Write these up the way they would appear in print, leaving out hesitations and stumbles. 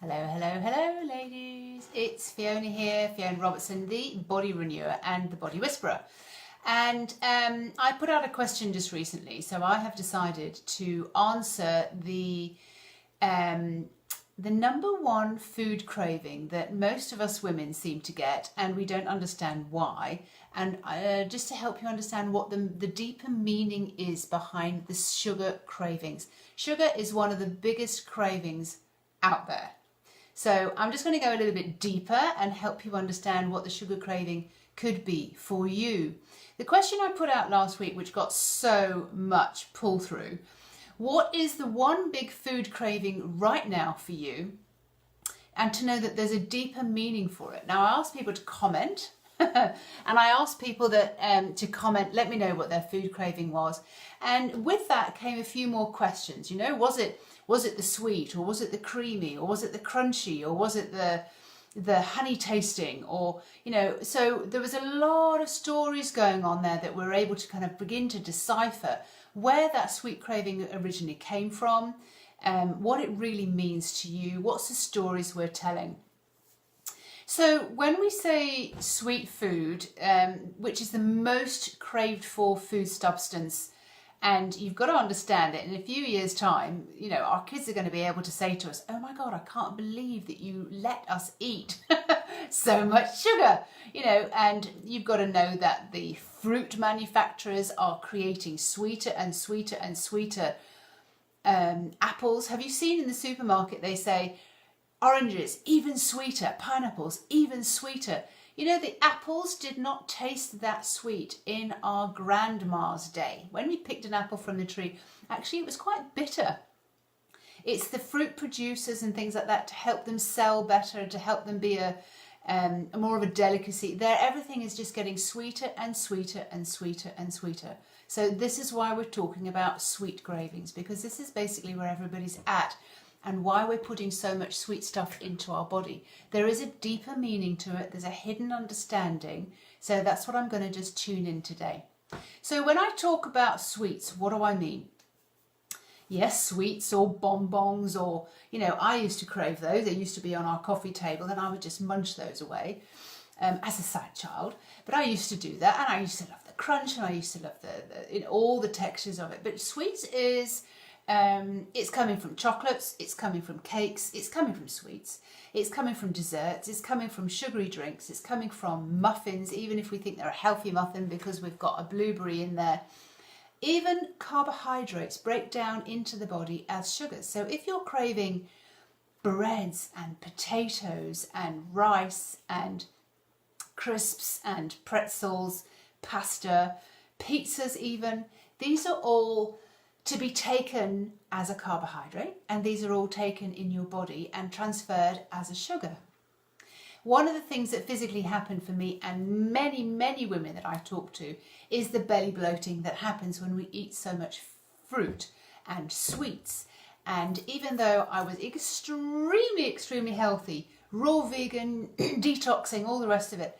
Hello, hello, hello, ladies. It's Fiona here, Fiona Robertson, the body renewer and the body whisperer. And I put out a question just recently, so I have decided to answer the number one food craving that most of us women seem to get, and we don't understand why. And just to help you understand what the deeper meaning is behind the sugar cravings. Sugar is one of the biggest cravings out there. So I'm just going to go a little bit deeper and help you understand what the sugar craving could be for you. The question I put out last week, which got so much pull through, what is the one big food craving right now for you? And to know that there's a deeper meaning for it. Now I asked people to comment and I asked people that to comment, let me know what their food craving was. And with that came a few more questions. You know, was it the sweet, or was it the creamy, or was it the crunchy, or was it the honey tasting, or, you know, so there was a lot of stories going on there that we're able to kind of begin to decipher where that sweet craving originally came from, what it really means to you, what's the stories we're telling. So when we say sweet food, which is the most craved for food substance, and you've got to understand that in a few years' time, you know, our kids are going to be able to say to us, oh my God, I can't believe that you let us eat so much sugar, you know, and you've got to know that the fruit manufacturers are creating sweeter and sweeter and sweeter apples. Have you seen in the supermarket, they say oranges, even sweeter, pineapples, even sweeter. You know, the apples did not taste that sweet in our grandma's day. When we picked an apple from the tree, actually it was quite bitter. It's the fruit producers and things like that to help them sell better, to help them be a more of a delicacy. Everything is just getting sweeter and sweeter and sweeter and sweeter. So this is why we're talking about sweet cravings, because this is basically where everybody's at. And why we're putting so much sweet stuff into our body. There is a deeper meaning to it. There's a hidden understanding. So that's what I'm going to just tune in today. So when I talk about sweets, what do I mean? Yes, sweets or bonbons, or, you know, I used to crave those. They used to be on our coffee table and I would just munch those away as a sad child. But I used to do that, and I used to love the crunch, and I used to love the you know, all the textures of it. But sweets is... it's coming from chocolates, it's coming from cakes, it's coming from sweets, it's coming from desserts, it's coming from sugary drinks, it's coming from muffins, even if we think they're a healthy muffin because we've got a blueberry in there. Even carbohydrates break down into the body as sugars. So if you're craving breads and potatoes and rice and crisps and pretzels, pasta, pizzas even, these are all to be taken as a carbohydrate, and these are all taken in your body and transferred as a sugar. One of the things that physically happened for me and many, many women that I talk to is the belly bloating that happens when we eat so much fruit and sweets. And even though I was extremely, extremely healthy, raw vegan, detoxing, all the rest of it,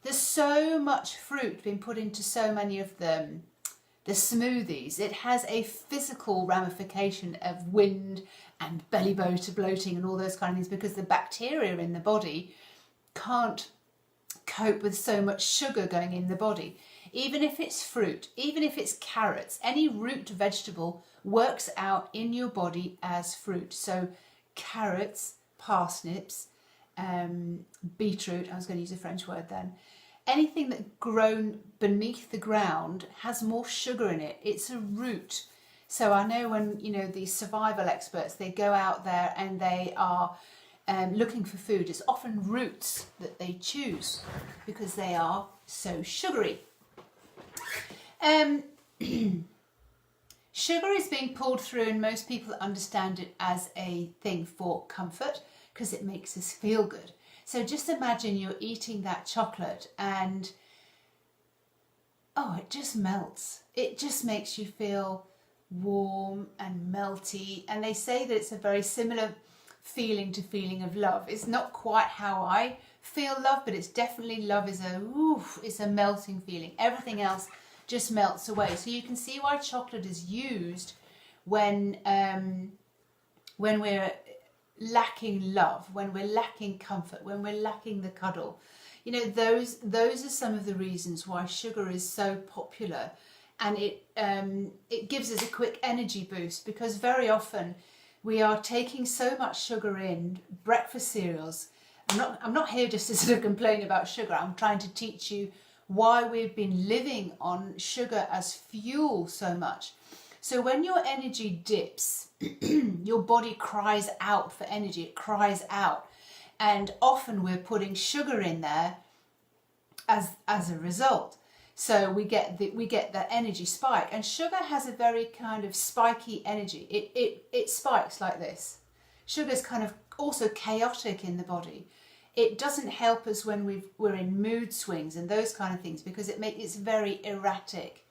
there's so much fruit being put into so many of them. The smoothies, it has a physical ramification of wind and belly bloating and all those kind of things, because the bacteria in the body can't cope with so much sugar going in the body. Even if it's fruit, even if it's carrots, any root vegetable works out in your body as fruit. So carrots, parsnips, beetroot, I was going to use a French word then, anything that's grown beneath the ground has more sugar in it. It's a root. So I know when, you know, these survival experts, they go out there and they are looking for food, it's often roots that they choose because they are so sugary. Sugar is being pulled through, and most people understand it as a thing for comfort because it makes us feel good. So just imagine you're eating that chocolate and, oh, it just melts. It just makes you feel warm and melty. And they say that it's a very similar feeling to feeling of love. It's not quite how I feel love, but it's definitely love is it's a melting feeling. Everything else just melts away. So you can see why chocolate is used when we're lacking love, when we're lacking comfort, when we're lacking the cuddle. You know, those are some of the reasons why sugar is so popular, and it gives us a quick energy boost, because very often we are taking so much sugar in breakfast cereals. I'm not here just to sort of complain about sugar. I'm trying to teach you why we've been living on sugar as fuel so much. So when your energy dips, your body cries out for energy. It cries out. And often we're putting sugar in there as a result. So we get that energy spike. And sugar has a very kind of spiky energy. It spikes like this. Sugar's kind of also chaotic in the body. It doesn't help us when we're in mood swings and those kind of things, because it's very erratic.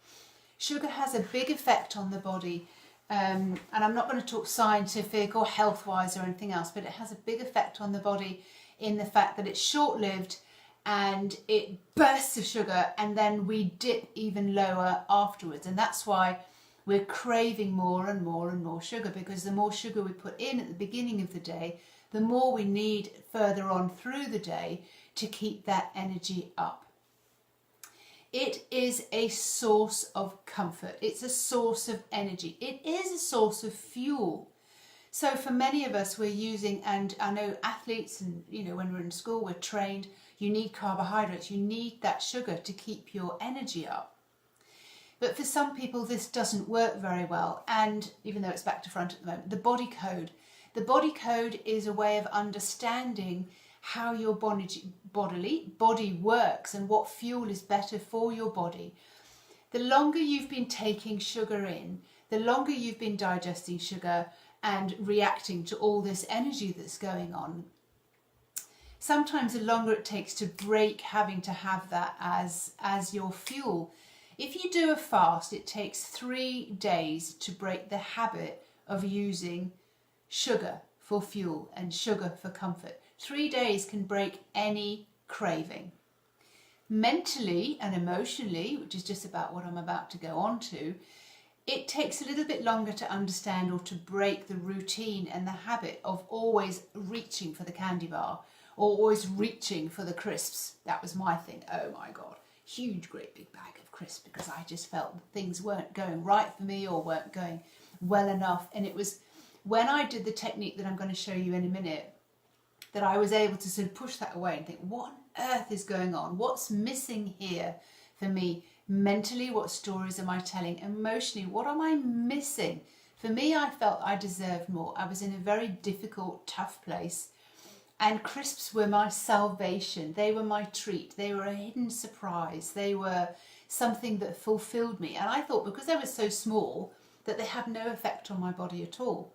Sugar has a big effect on the body, and I'm not going to talk scientific or health-wise or anything else, but it has a big effect on the body in the fact that it's short-lived and it bursts of sugar, and then we dip even lower afterwards. And that's why we're craving more and more and more sugar, because the more sugar we put in at the beginning of the day, the more we need further on through the day to keep that energy up. It is a source of comfort. It's a source of energy. It is a source of fuel. So for many of us, we're using, and I know athletes, and you know, when we're in school, we're trained, you need carbohydrates, you need that sugar to keep your energy up. But for some people, this doesn't work very well. And even though it's back to front at the moment, the body code. The body code is a way of understanding how your body works and what fuel is better for your body. The longer you've been taking sugar in, the longer you've been digesting sugar and reacting to all this energy that's going on, sometimes the longer it takes to break having to have that as your fuel. If you do a fast, it takes 3 days to break the habit of using sugar for fuel and sugar for comfort. 3 days can break any craving. Mentally and emotionally, which is just about what I'm about to go on to, it takes a little bit longer to understand or to break the routine and the habit of always reaching for the candy bar or always reaching for the crisps. That was my thing. Oh my God, huge, great big bag of crisps, because I just felt that things weren't going right for me or weren't going well enough. And it was when I did the technique that I'm going to show you in a minute that I was able to sort of push that away and think, what on earth is going on? What's missing here for me? Mentally, what stories am I telling? Emotionally, what am I missing? For me, I felt I deserved more. I was in a very difficult, tough place. And crisps were my salvation. They were my treat. They were a hidden surprise. They were something that fulfilled me. And I thought because they were so small that they had no effect on my body at all.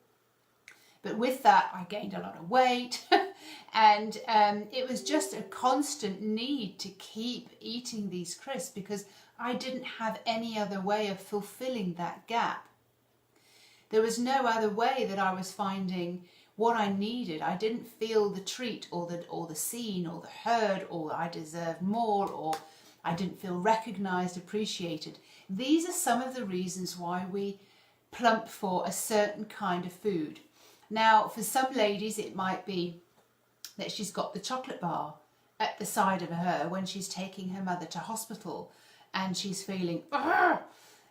But with that, I gained a lot of weight. And it was just a constant need to keep eating these crisps because I didn't have any other way of fulfilling that gap. There was no other way that I was finding what I needed. I didn't feel the treat or the seen or the heard, or I deserved more, or I didn't feel recognized, appreciated. These are some of the reasons why we plump for a certain kind of food. Now, for some ladies, it might be that she's got the chocolate bar at the side of her when she's taking her mother to hospital and she's feeling,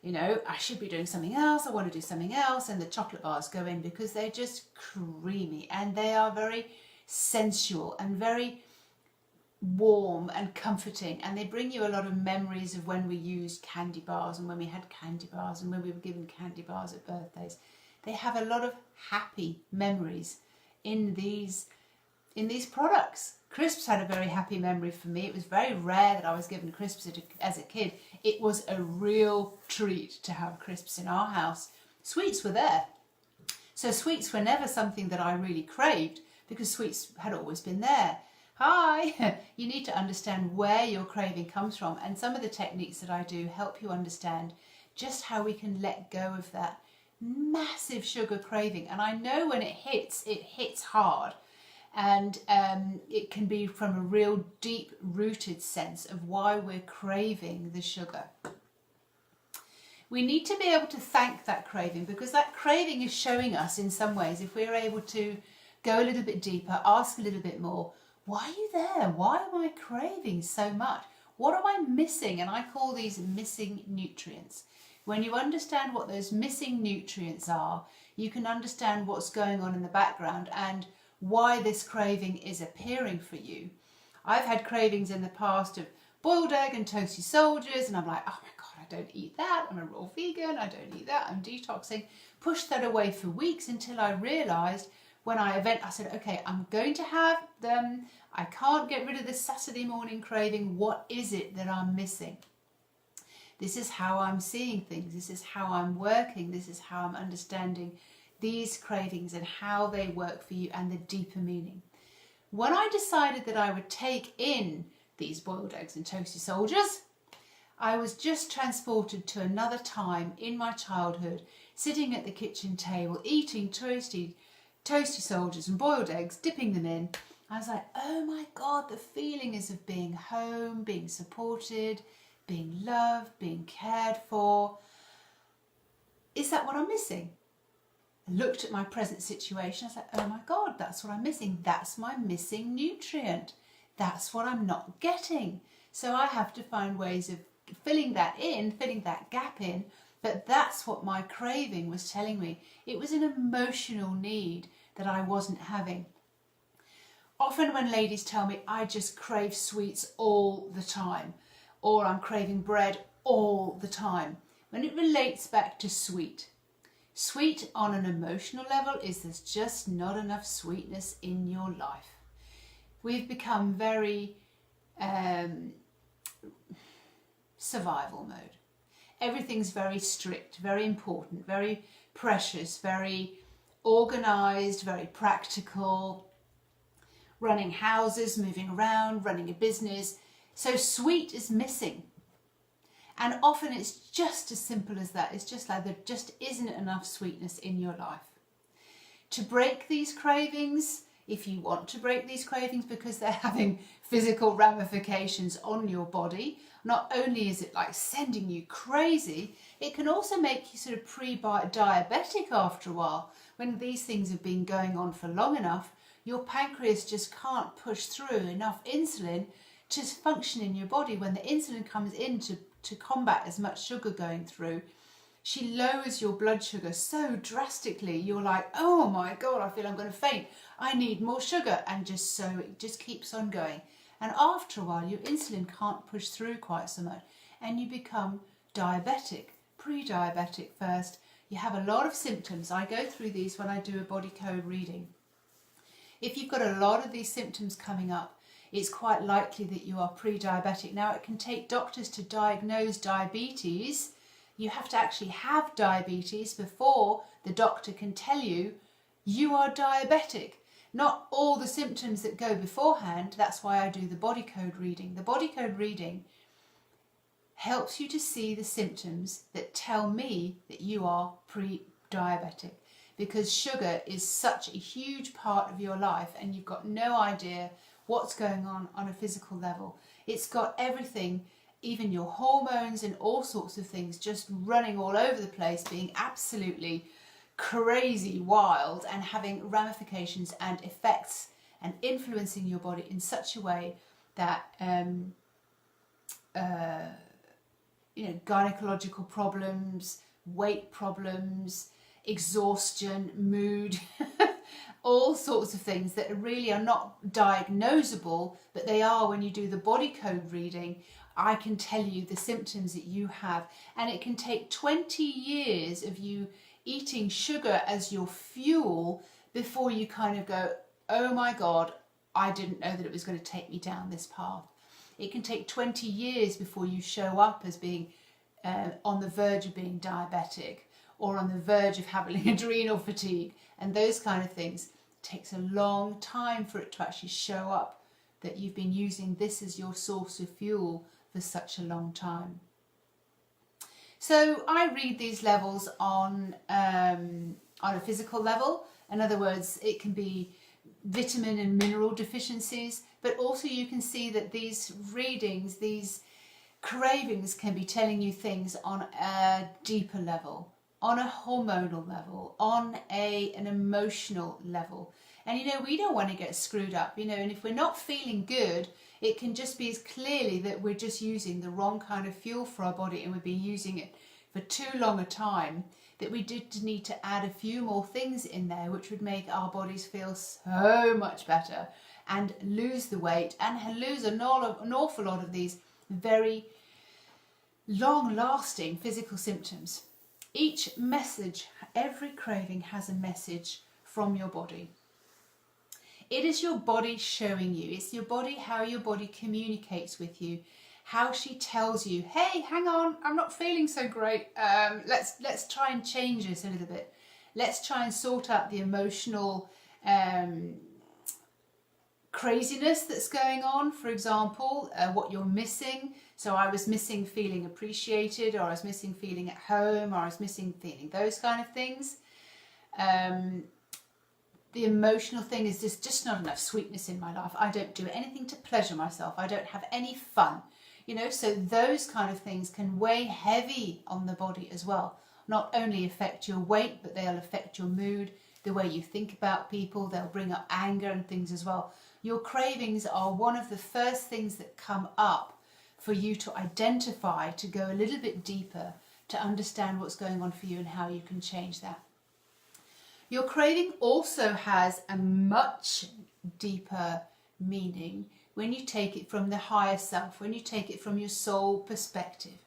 you know, I should be doing something else, I want to do something else, and the chocolate bars go in because they're just creamy and they are very sensual and very warm and comforting, and they bring you a lot of memories of when we used candy bars and when we had candy bars and when we were given candy bars at birthdays. They have a lot of happy memories in these products. Crisps had a very happy memory for me. It was very rare that I was given crisps as a kid. It was a real treat to have crisps in our house. Sweets were there. So sweets were never something that I really craved because sweets had always been there. Hi! You need to understand where your craving comes from, and some of the techniques that I do help you understand just how we can let go of that massive sugar craving. And I know when it hits hard, and it can be from a real deep rooted sense of why we're craving the sugar. We need to be able to thank that craving, because that craving is showing us in some ways, if we're able to go a little bit deeper, ask a little bit more. Why are you there? Why am I craving so much? What am I missing? And I call these missing nutrients. When you understand what those missing nutrients are, you can understand what's going on in the background and why this craving is appearing for you. I've had cravings in the past of boiled egg and toasty soldiers, and I'm like, oh my God, I don't eat that. I'm a raw vegan. I don't eat that. I'm detoxing. Pushed that away for weeks until I realised when I said, okay, I'm going to have them. I can't get rid of this Saturday morning craving. What is it that I'm missing? This is how I'm seeing things. This is how I'm working. This is how I'm understanding these cravings and how they work for you and the deeper meaning. When I decided that I would take in these boiled eggs and toasty soldiers, I was just transported to another time in my childhood, sitting at the kitchen table, eating toasty soldiers and boiled eggs, dipping them in. I was like, oh my God, the feeling is of being home, being supported, being loved, being cared for. Is that what I'm missing? I looked at my present situation. I was like, oh my God, that's what I'm missing. That's my missing nutrient. That's what I'm not getting. So I have to find ways of filling that gap in. But that's what my craving was telling me. It was an emotional need that I wasn't having. Often when ladies tell me, I just crave sweets all the time, or I'm craving bread all the time, when it relates back to sweet on an emotional level is there's just not enough sweetness in your life. We've become very survival mode. Everything's very strict, very important, very precious, very organised, very practical, running houses, moving around, running a business. So sweet is missing. And often it's just as simple as that. It's just like there just isn't enough sweetness in your life. To break these cravings, if you want to break these cravings because they're having physical ramifications on your body, not only is it like sending you crazy, it can also make you sort of pre-diabetic after a while. When these things have been going on for long enough, your pancreas just can't push through enough insulin to function in your body. When the insulin comes in to combat as much sugar going through, she lowers your blood sugar so drastically, you're like, oh my God, I feel I'm going to faint. I need more sugar. And just so it just keeps on going. And after a while, your insulin can't push through quite so much. And you become diabetic, pre-diabetic first. You have a lot of symptoms. I go through these when I do a body code reading. If you've got a lot of these symptoms coming up, it's quite likely that you are pre-diabetic. Now, it can take doctors to diagnose diabetes. You have to actually have diabetes before the doctor can tell you you are diabetic. Not all the symptoms that go beforehand. That's why I do the body code reading. The body code reading helps you to see the symptoms that tell me that you are pre-diabetic, because sugar is such a huge part of your life and you've got no idea what's going on a physical level. It's got everything, even your hormones and all sorts of things just running all over the place, being absolutely crazy wild and having ramifications and effects and influencing your body in such a way that gynecological problems, weight problems, exhaustion, mood, all sorts of things that really are not diagnosable, but they are when you do the body code reading. I can tell you the symptoms that you have, and it can take 20 years of you eating sugar as your fuel before you kind of go, oh my God, I didn't know that it was going to take me down this path. It can take 20 years before you show up as being on the verge of being diabetic, or on the verge of having adrenal fatigue, and those kind of things. It takes a long time for it to actually show up that you've been using this as your source of fuel for such a long time. So I read these levels on a physical level. In other words, it can be vitamin and mineral deficiencies, but also you can see that these readings, these cravings, can be telling you things on a deeper level, on a hormonal level, on an emotional level. And you know, we don't want to get screwed up, you know, and if we're not feeling good, it can just be as clearly that we're just using the wrong kind of fuel for our body, and we've been using it for too long a time, that we did need to add a few more things in there which would make our bodies feel so much better and lose the weight and lose an awful lot of these very long-lasting physical symptoms. Each message, every craving has a message from your body. It is your body showing you. It's your body, how your body communicates with you, how she tells you, hey, hang on, I'm not feeling so great. Let's try and change this a little bit. Let's try and sort out the emotional craziness that's going on. For example, what you're missing. So I was missing feeling appreciated, or I was missing feeling at home, or I was missing feeling those kind of things. The emotional thing is just not enough sweetness in my life. I don't do anything to pleasure myself. I don't have any fun. You know, so those kind of things can weigh heavy on the body as well. Not only affect your weight, but they'll affect your mood, the way you think about people. They'll bring up anger and things as well. Your cravings are one of the first things that come up for you to identify, to go a little bit deeper, to understand what's going on for you and how you can change that. Your craving also has a much deeper meaning when you take it from the higher self, when you take it from your soul perspective.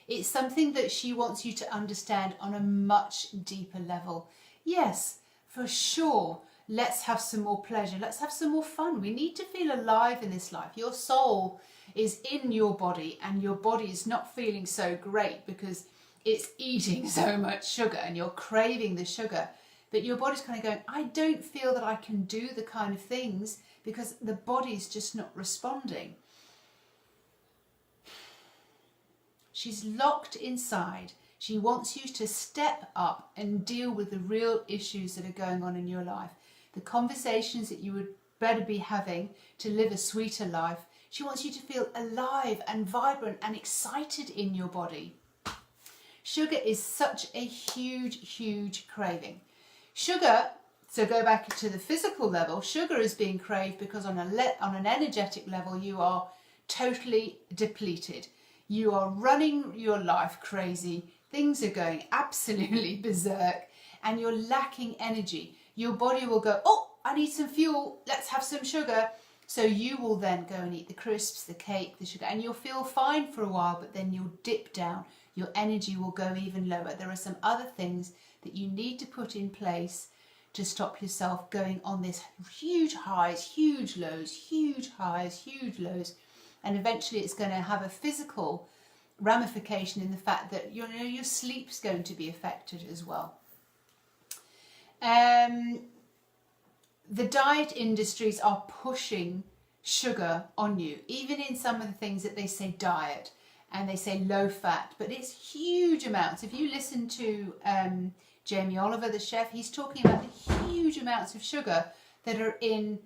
It's something that she wants you to understand on a much deeper level. Yes, for sure, let's have some more pleasure. Let's have some more fun. We need to feel alive in this life. Your soul is in your body, and your body is not feeling so great because it's eating so much sugar and you're craving the sugar. But your body's kind of going, I don't feel that I can do the kind of things because the body's just not responding. She's locked inside. She wants you to step up and deal with the real issues that are going on in your life. The conversations that you would better be having to live a sweeter life. She wants you to feel alive and vibrant and excited in your body. Sugar is such a huge, huge craving. Sugar, so go back to the physical level, sugar is being craved because on an energetic level you are totally depleted. You are running your life crazy. Things are going absolutely berserk and you're lacking energy. Your body will go, oh, I need some fuel. Let's have some sugar. So you will then go and eat the crisps, the cake, the sugar, and you'll feel fine for a while, but then you'll dip down. Your energy will go even lower. There are some other things that you need to put in place to stop yourself going on this huge highs, huge lows, huge highs, huge lows. And eventually it's going to have a physical ramification in the fact that your sleep's going to be affected as well. The diet industries are pushing sugar on you, even in some of the things that they say diet and they say low fat, but it's huge amounts. If you listen to Jamie Oliver, the chef, he's talking about the huge amounts of sugar that are in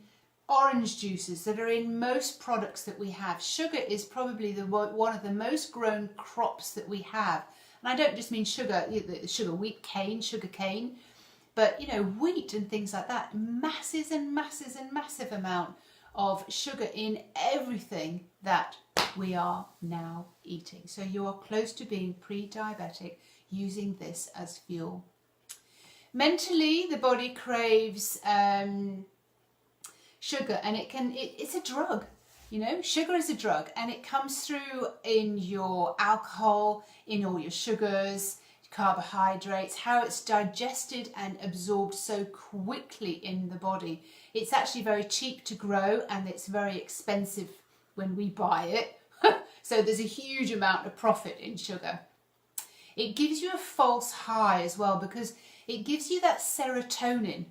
orange juices, that are in most products that we have. Sugar is probably one of the most grown crops that we have. And I don't just mean sugar, wheat cane, sugar cane, but you know, wheat and things like that. Masses and masses and massive amount of sugar in everything that we are now eating. So you are close to being pre-diabetic using this as fuel. Mentally, the body craves sugar, and it's a drug. You know, sugar is a drug, and it comes through in your alcohol, in all your sugars, carbohydrates, how it's digested and absorbed so quickly in the body. It's actually very cheap to grow, and it's very expensive when we buy it. So there's a huge amount of profit in sugar. It gives you a false high as well, because it gives you that serotonin.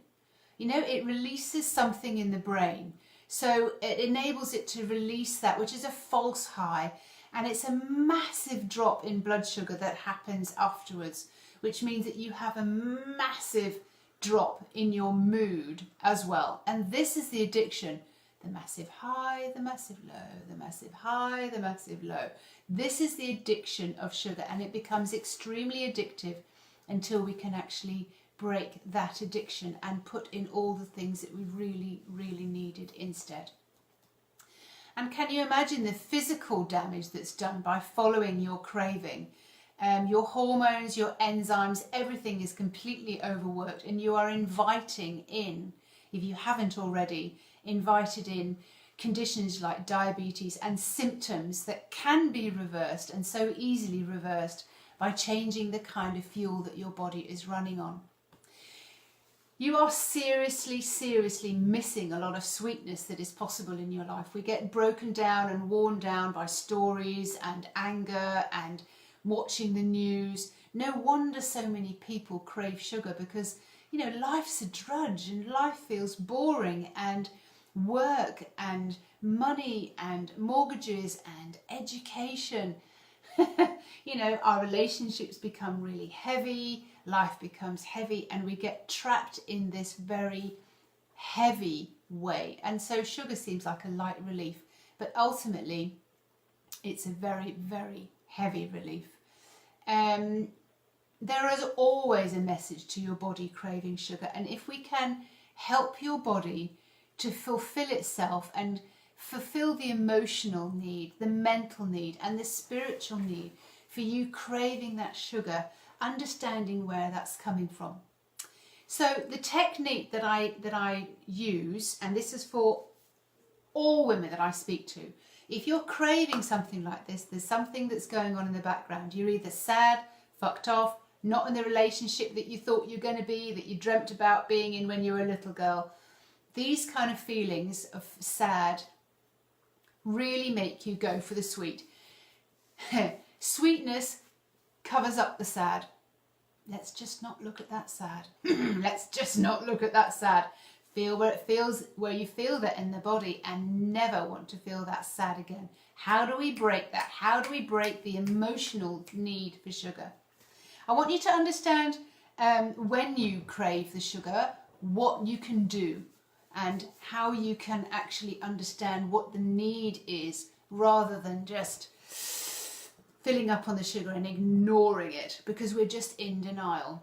You know, it releases something in the brain. So it enables it to release that, which is a false high. And it's a massive drop in blood sugar that happens afterwards, which means that you have a massive drop in your mood as well. And this is the addiction. The massive high, the massive low, the massive high, the massive low. This is the addiction of sugar, and it becomes extremely addictive until we can actually break that addiction and put in all the things that we really, really needed instead. And can you imagine the physical damage that's done by following your craving? Your hormones, your enzymes, everything is completely overworked, and you are inviting in, if you haven't already, invited in conditions like diabetes and symptoms that can be reversed, and so easily reversed, by changing the kind of fuel that your body is running on. You are seriously, seriously missing a lot of sweetness that is possible in your life. We get broken down and worn down by stories and anger and watching the news. No wonder so many people crave sugar, because, you know, life's a drudge and life feels boring, and work and money and mortgages and education. You know, our relationships become really heavy, life becomes heavy, and we get trapped in this very heavy way. And so sugar seems like a light relief, but ultimately it's a very, very heavy relief. There is always a message to your body craving sugar, and if we can help your body to fulfill itself and fulfill the emotional need, the mental need, and the spiritual need for you craving that sugar, understanding where that's coming from. So the technique that I use, and this is for all women that I speak to, if you're craving something like this, there's something that's going on in the background. You're either sad, fucked off, not in the relationship that you thought you were going to be, that you dreamt about being in when you were a little girl. These kind of feelings of sad really make you go for the sweet. Sweetness covers up the sad. Let's just not look at that sad. Let's just not look at that sad. Feel where it feels, where you feel that in the body, and never want to feel that sad again. How do we break that? How do we break the emotional need for sugar? I want you to understand when you crave the sugar, what you can do, and how you can actually understand what the need is, rather than just filling up on the sugar and ignoring it, because we're just in denial.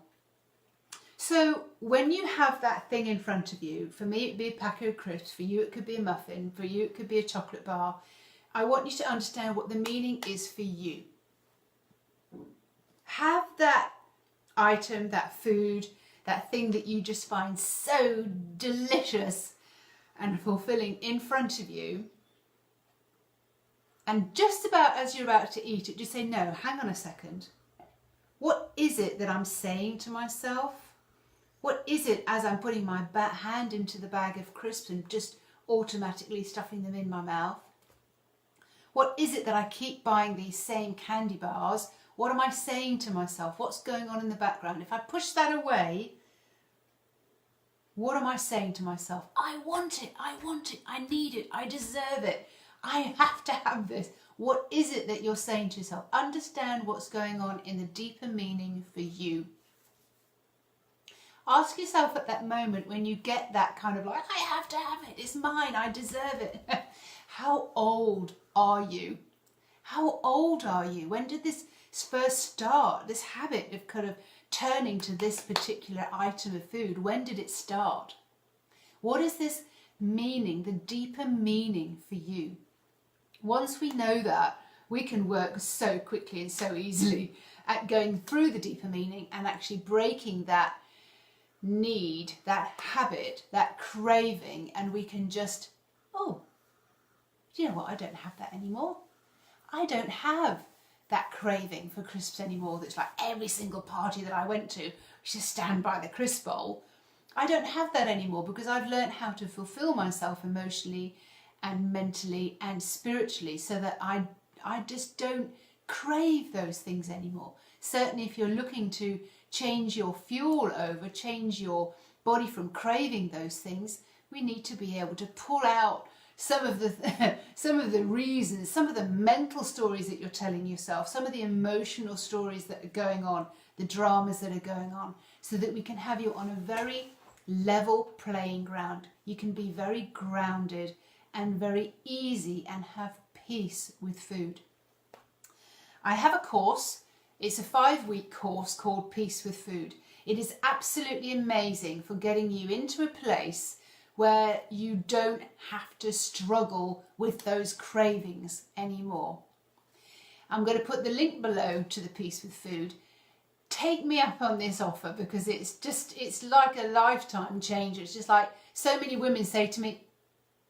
So when you have that thing in front of you, for me it'd be a packet of crisps, for you it could be a muffin, for you it could be a chocolate bar, I want you to understand what the meaning is for you. Have that item, that food, that thing that you just find so delicious and fulfilling in front of you, and just about as you're about to eat it, just say, no, hang on a second. What is it that I'm saying to myself? What is it as I'm putting my hand into the bag of crisps and just automatically stuffing them in my mouth? What is it that I keep buying these same candy bars? What am I saying to myself? What's going on in the background? If I push that away, what am I saying to myself? I want it, I need it, I deserve it, I have to have this. What is it that you're saying to yourself? Understand what's going on in the deeper meaning for you. Ask yourself at that moment when you get that kind of like, I have to have it, it's mine, I deserve it. How old are you? How old are you? When did this first start, this habit of kind of turning to this particular item of food? When did it start? What is this meaning, the deeper meaning for you? Once we know that, we can work so quickly and so easily at going through the deeper meaning and actually breaking that need, that habit, that craving, and we can just, oh, do you know what, I don't have that anymore. I don't have that craving for crisps anymore. That's like every single party that I went to, just stand by the crisp bowl. I don't have that anymore, because I've learned how to fulfill myself emotionally and mentally and spiritually, so that I just don't crave those things anymore. Certainly if you're looking to change your fuel over, change your body from craving those things, we need to be able to pull out some of the reasons, some of the mental stories that you're telling yourself, some of the emotional stories that are going on, the dramas that are going on, so that we can have you on a very level playing ground. You can be very grounded and very easy and have peace with food. I have a course. It's a 5-week course called Peace with Food. It is absolutely amazing for getting you into a place where you don't have to struggle with those cravings anymore. I'm going to put the link below to the Peace with Food. Take me up on this offer because it's like a lifetime changer. It's just like so many women say to me,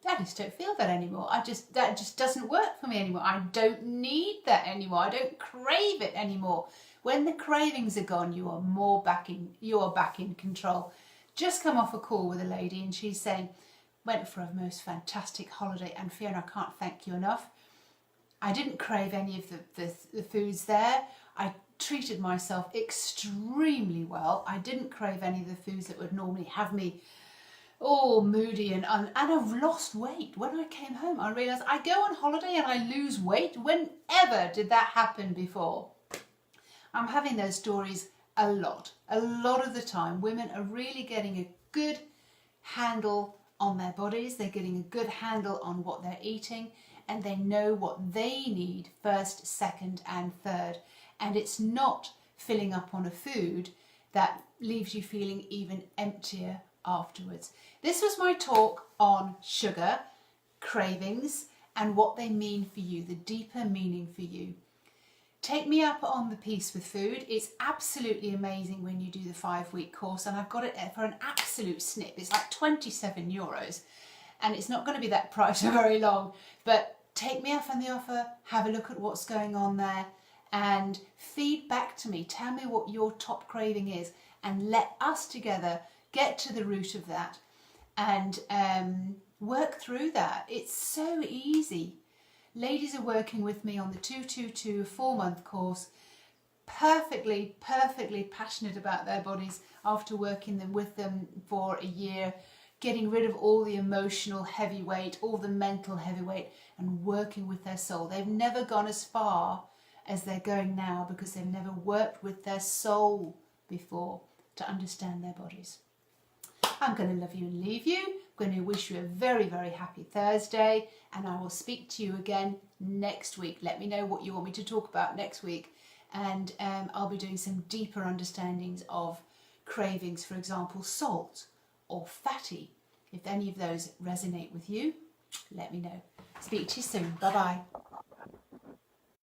I just don't feel that anymore. That just doesn't work for me anymore. I don't need that anymore. I don't crave it anymore. When the cravings are gone, you are back in control. Just come off a call with a lady and she's saying, went for a most fantastic holiday, and Fiona, I can't thank you enough. I didn't crave any of the foods there. I treated myself extremely well. I didn't crave any of the foods that would normally have me all moody and I've lost weight. When I came home, I realised I go on holiday and I lose weight. Whenever did that happen before? I'm having those stories a lot of the time. Women are really getting a good handle on their bodies. They're getting a good handle on what they're eating, and they know what they need first, second and third. And it's not filling up on a food that leaves you feeling even emptier afterwards. This was my talk on sugar, cravings, and what they mean for you, the deeper meaning for you. Take me up on the Peace with Food. It's absolutely amazing when you do the 5-week course, and I've got it for an absolute snip. It's like €27, and it's not going to be that price for very long. But take me up on the offer, have a look at what's going on there, and feed back to me. Tell me what your top craving is, and let us together get to the root of that and work through that. It's so easy. Ladies are working with me on the 222 4-month course, perfectly passionate about their bodies after working with them for a year, getting rid of all the emotional heavy weight, all the mental heavy weight, and working with their soul. They've never gone as far as they're going now because they've never worked with their soul before to understand their bodies. I'm going to love you and leave you. I'm going to wish you a very happy Thursday, and I will speak to you again next week. Let me know what you want me to talk about next week, and I'll be doing some deeper understandings of cravings, for example, salt or fatty. If any of those resonate with you, let me know. Speak to you soon. Bye bye.